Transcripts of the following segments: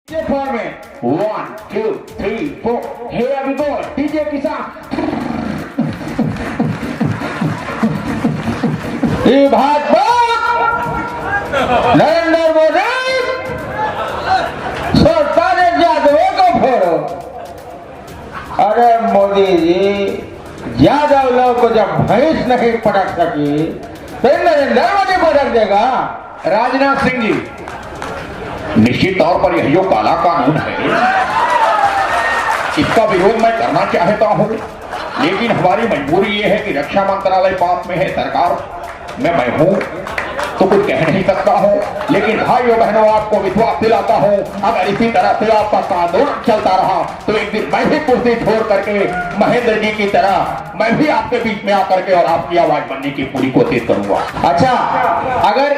Form में 1 2 3 4 here we go DJ के साथ ये भाजपा नरेंद्र मोदी सरकार यादवों को फोड़ो। अरे मोदी जी यादव लोग को जब भैंस नहीं पटक सकी तो नरेंद्र मोदी पटक देगा। राजनाथ सिंह जी, निश्चित तौर पर यह जो काला कानून है इसका विरोध मैं करना चाहता हूं, लेकिन हमारी मजबूरी यह है कि रक्षा मंत्रालय पास में है, सरकार में मैं हूं तो कुछ कह नहीं सकता हूं। लेकिन भाइयों बहनों आपको विश्वास दिलाता हूं, अगर इसी तरह से आपका कानून चलता रहा तो एक दिन मैं भी कुर्सी छोड़ करके महेंद्र जी की तरह मैं भी आपके बीच में आकर के और आपकी आवाज बनने की पूरी कोशिश करूंगा। अच्छा, अगर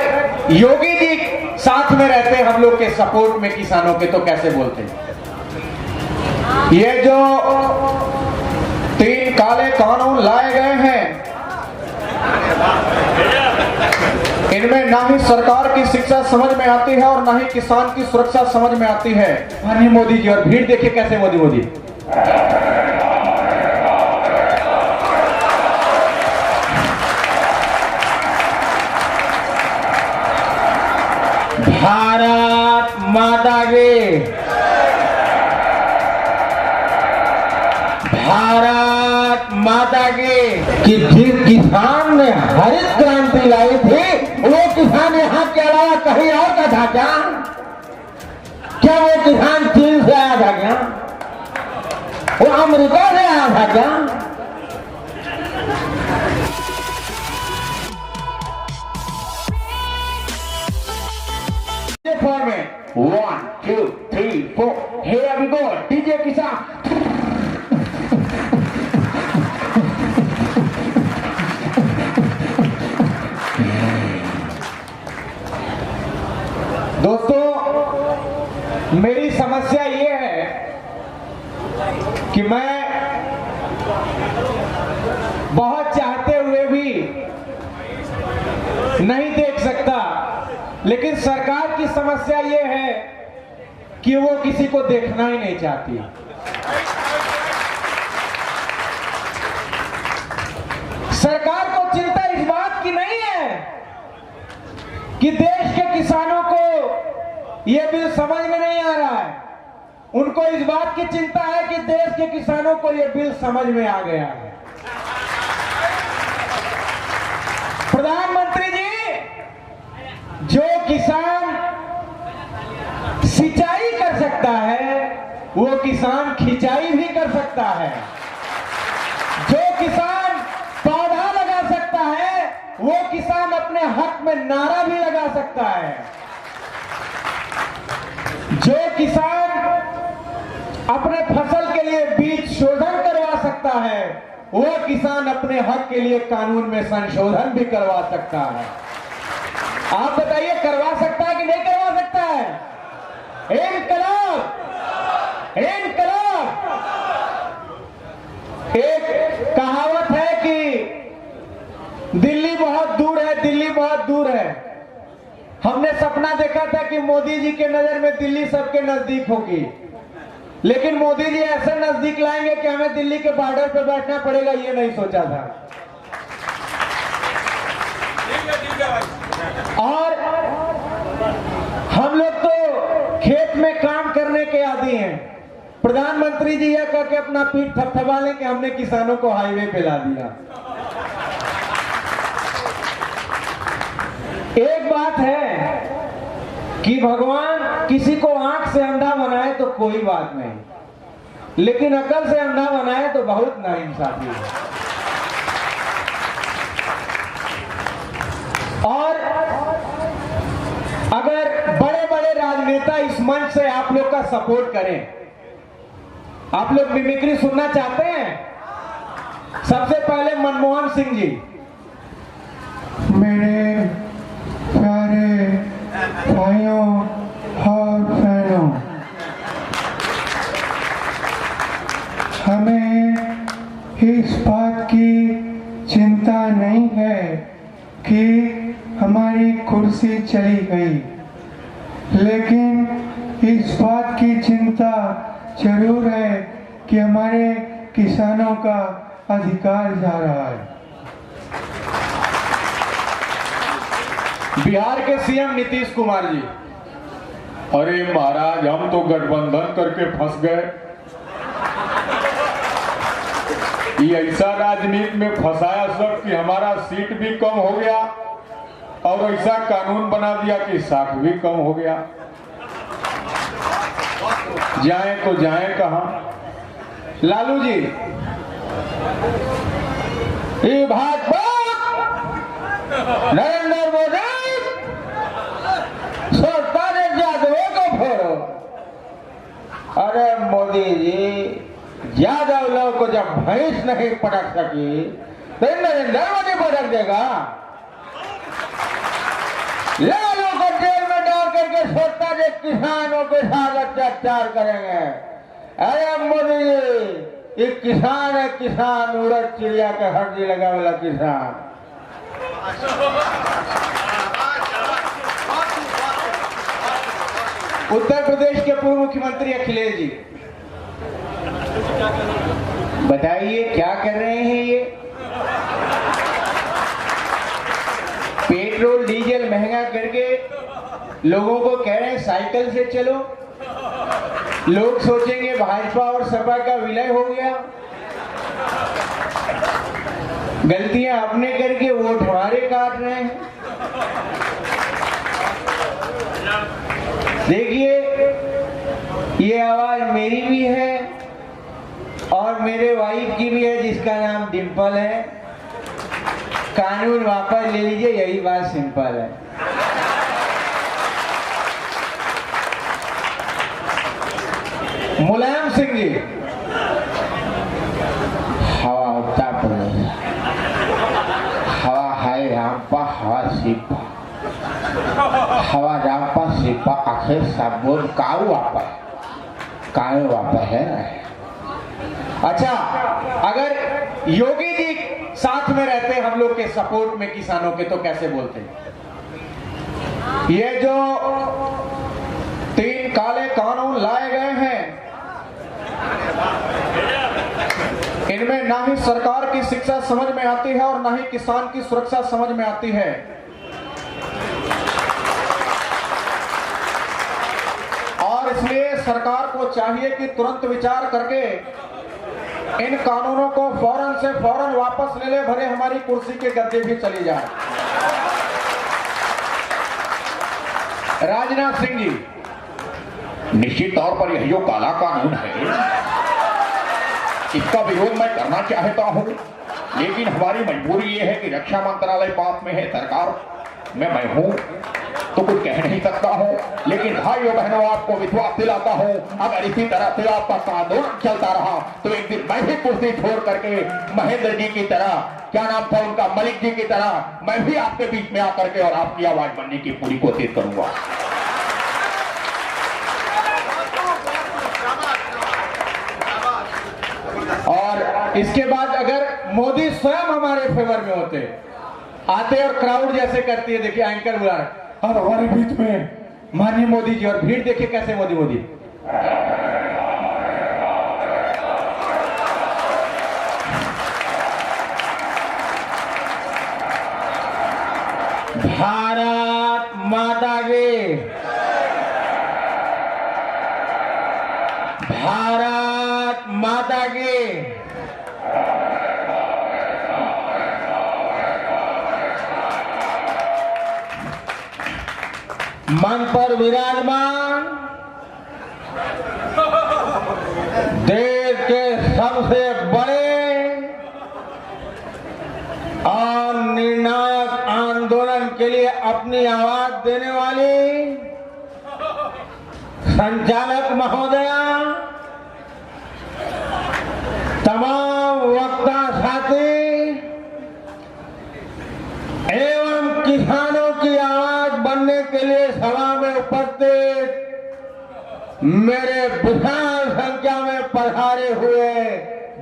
योगी जी साथ में रहते हैं हम लोग के सपोर्ट में किसानों के तो कैसे बोलते हैं? ये जो 3 काले कानून लाए गए हैं इनमें ना ही सरकार की शिक्षा समझ में आती है और ना ही किसान की सुरक्षा समझ में आती है। माननीय मोदी जी, और भीड़ देखिए कैसे मोदी भारत माता की, भारत माता की। कि जिस किसान ने हरित क्रांति लाई थी वो किसान यहाँ के अलावा कहीं और का था क्या? क्या वो किसान चीन से आया था क्या? वो अमेरिका से आया था क्या? फॉर्म में 1 2 3 4 here we go डीजे के साथ दोस्तों, मेरी समस्या ये है कि मैं बहुत चाहते हुए भी नहीं देख सकता, लेकिन सरकार की समस्या ये है कि वो किसी को देखना ही नहीं चाहती। सरकार को चिंता इस बात की नहीं है कि देश के किसानों को यह बिल समझ में नहीं आ रहा है, उनको इस बात की चिंता है कि देश के किसानों को यह बिल समझ में आ गया है। प्रधानमंत्री जी, जो किसान सिंचाई कर सकता है वो किसान खिंचाई भी कर सकता है। जो किसान पौधा लगा सकता है वो किसान अपने हक में नारा भी लगा सकता है। जो किसान अपने फसल के लिए बीज शोधन करवा सकता है वो किसान अपने हक के लिए कानून में संशोधन भी करवा सकता है। आप बताइए, करवा सकता है कि नहीं करवा सकता है? इनकलाब, इनकलाब। एक कहावत है कि दिल्ली बहुत दूर है, दिल्ली बहुत दूर है। हमने सपना देखा था कि मोदी जी के नजर में दिल्ली सबके नजदीक होगी, लेकिन मोदी जी ऐसे नजदीक लाएंगे कि हमें दिल्ली के बॉर्डर पे बैठना पड़ेगा, ये नहीं सोचा था। और हम लोग तो खेत में काम करने के आदी हैं। प्रधानमंत्री जी यह कह के अपना पीठ थपथपा लें कि हमने किसानों को हाईवे पे ला दिया। एक बात है कि भगवान किसी को आंख से अंधा बनाए तो कोई बात नहीं, लेकिन अकल से अंधा बनाए तो बहुत नाइंसाफी है। और अगर बड़े बड़े राजनेता इस मंच से आप लोग का सपोर्ट करें, आप लोग मिमिक्री सुनना चाहते हैं? सबसे पहले मनमोहन सिंह जी। मेरे प्यारे भाइयों और बहनों, हमें इस बात की चिंता नहीं है कि हमारी कुर्सी चली गई, लेकिन इस बात की चिंता जरूर है कि हमारे किसानों का अधिकार जा रहा है। बिहार के सीएम नीतीश कुमार जी। अरे महाराज, हम तो गठबंधन करके फंस गए। ये ऐसा राजनीति में फंसाया सब कि हमारा सीट भी कम हो गया और ऐसा कानून बना दिया कि साख भी कम हो गया। जाए तो जाए कहां? लालू जी, ये भाजपा नरेंद्र मोदी सरकार यादवों को फोड़ो। अरे मोदी जी, यादव लोग को जब भैंस नहीं पटक सकी तो नरेंद्र मोदी पटक देगा। लालू को जेल में डाल करके सोचता है किसानों के साथ अत्याचार करेंगे। अरे मोदी जी, एक किसान है, किसान उड़द चिड़िया के हड्डी लगा वाला किसान। उत्तर प्रदेश के पूर्व मुख्यमंत्री अखिलेश जी, बताइए क्या कर रहे हैं ये? पेट्रोल डीजल महंगा करके लोगों को कह रहे हैं साइकिल से चलो। लोग सोचेंगे भाजपा और सपा का विलय हो गया। गलतियां अपने करके वोट हमारे काट रहे हैं। देखिए, ये आवाज मेरी भी है और मेरे वाइफ की भी है, जिसका नाम डिम्पल है। कानून वापस ले लीजिए, यही बात सिंपल है। मुलायम सिंह जी, हवा उत्तर प्रदेश, हवा है रामपा, हवा सिपा, हवा रामपा सिपा आखिर सब बोल काऊ वापस है। अच्छा, अगर योगी जी साथ में रहते हम लोग के सपोर्ट में किसानों के, तो कैसे बोलते? ये जो 3 काले कानून लाए गए हैं, इनमें ना ही सरकार की शिक्षा समझ में आती है और ना ही किसान की सुरक्षा समझ में आती है। और इसलिए सरकार को चाहिए कि तुरंत विचार करके इन कानूनों को फौरन से फौरन वापस ले ले, भले हमारी कुर्सी के गद्दे भी चली जाए। राजनाथ सिंह जी, निश्चित तौर पर यह जो काला कानून है, इसका विरोध मैं करना चाहता हूं, लेकिन हमारी मजबूरी यह है कि रक्षा मंत्रालय पास में है, सरकार में मैं हूं, तो कुछ कह नहीं सकता हूं। लेकिन भाइयों बहनों, आपको विश्वास दिलाता हूं, अगर इसी तरह से आपका कानून चलता रहा तो एक दिन मैं भी कुर्सी छोड़ करके महेंद्र जी की तरह, क्या नाम था उनका, मलिक जी की तरह, मैं भी आपके बीच में आकर के और आपकी आवाज बनने की पूरी कोशिश करूंगा। और इसके बाद अगर मोदी स्वयं हमारे फेवर में होते, आते और क्राउड जैसे करती है, देखिए एंकर बुला रहे और हमारे बीच में माननीय मोदी जी, और भीड़ देखिए कैसे मोदी भारत माता की, भारत माता की। मन पर विराजमान देश के सबसे बड़े और निर्णायक आंदोलन के लिए अपनी आवाज देने वाली संचालक महोदया, तमाम वक्ता साथी एवं किसानों की आवाज बनने के लिए सभा में उपस्थित मेरे विशाल संख्या में पधारे हुए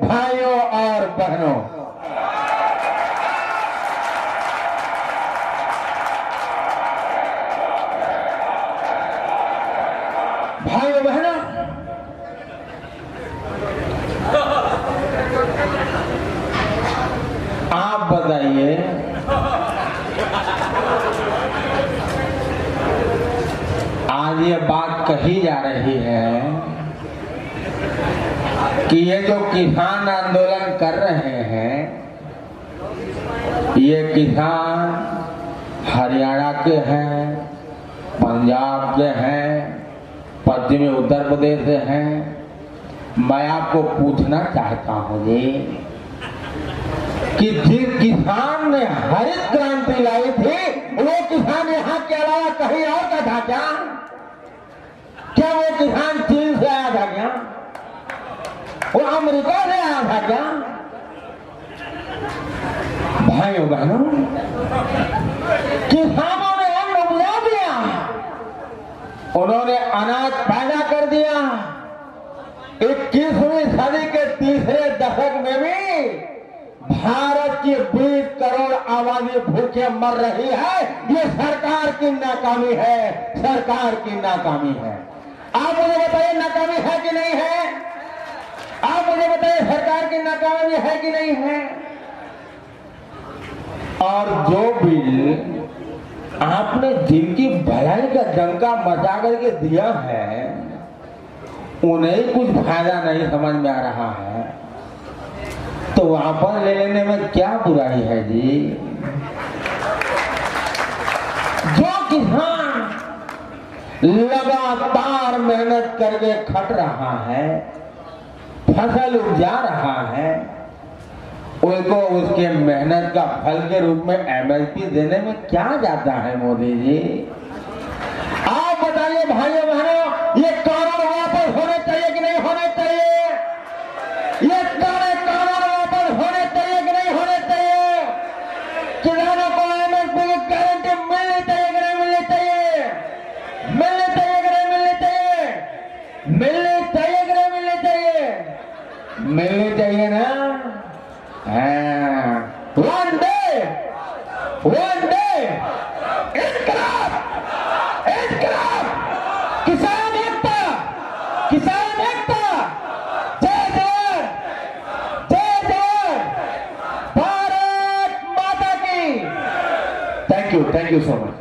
भाइयों और बहनों, बताइए, आज ये बात कही जा रही है कि ये जो किसान आंदोलन कर रहे हैं, ये किसान हरियाणा के हैं, पंजाब के हैं, पश्चिमी उत्तर प्रदेश से हैं। मैं आपको पूछना चाहता हूँ जी कि जिस किसान ने हरित क्रांति लाई थी, वो किसान यहाँ के अलावा कहीं और का था क्या? क्या वो किसान चीन से आया था क्या? वो अमेरिका से आया था क्या? भाइयों बहनों, किसानों ने अन्न उपजा दिया, उन्होंने अनाज पैदा कर दिया। 21वीं सदी के तीसरे दशक में भी भारत की 20 करोड़ आबादी भूखे मर रही है। ये सरकार की नाकामी है, सरकार की नाकामी है। आप मुझे बताइए नाकामी है कि नहीं है? आप मुझे बताइए सरकार की नाकामी है कि नहीं है? और जो बिल आपने जिनकी भलाई का डंका मचा करके दिया है, उन्हें कुछ फायदा नहीं समझ में आ रहा है, तो वापस ले लेने में क्या बुराई है जी? जो किसान लगातार मेहनत करके खट रहा है, फसल उपजा रहा है, उनको उसके मेहनत का फल के रूप में एमएसपी देने में क्या जाता है मोदी जी? आप बताइए भाइयों बहनों, ये कानून वापस होने चाहिए कि नहीं होने चाहिए? ये कानून वापस होने चाहिए कि नहीं होने चाहिए? किसानों को एमएसपी की गारंटी मिलनी चाहिए कि नहीं मिलनी चाहिए? मिलनी चाहिए कि नहीं मिलनी चाहिए? मिलनी चाहिए कि नहीं मिलनी चाहिए? मिलनी चाहिए ना? वन डे इनकलाब, इनकलाब, किसान एकता, किसान एकता, जय जवान, जय जवान, भारत माता की। Thank you so much.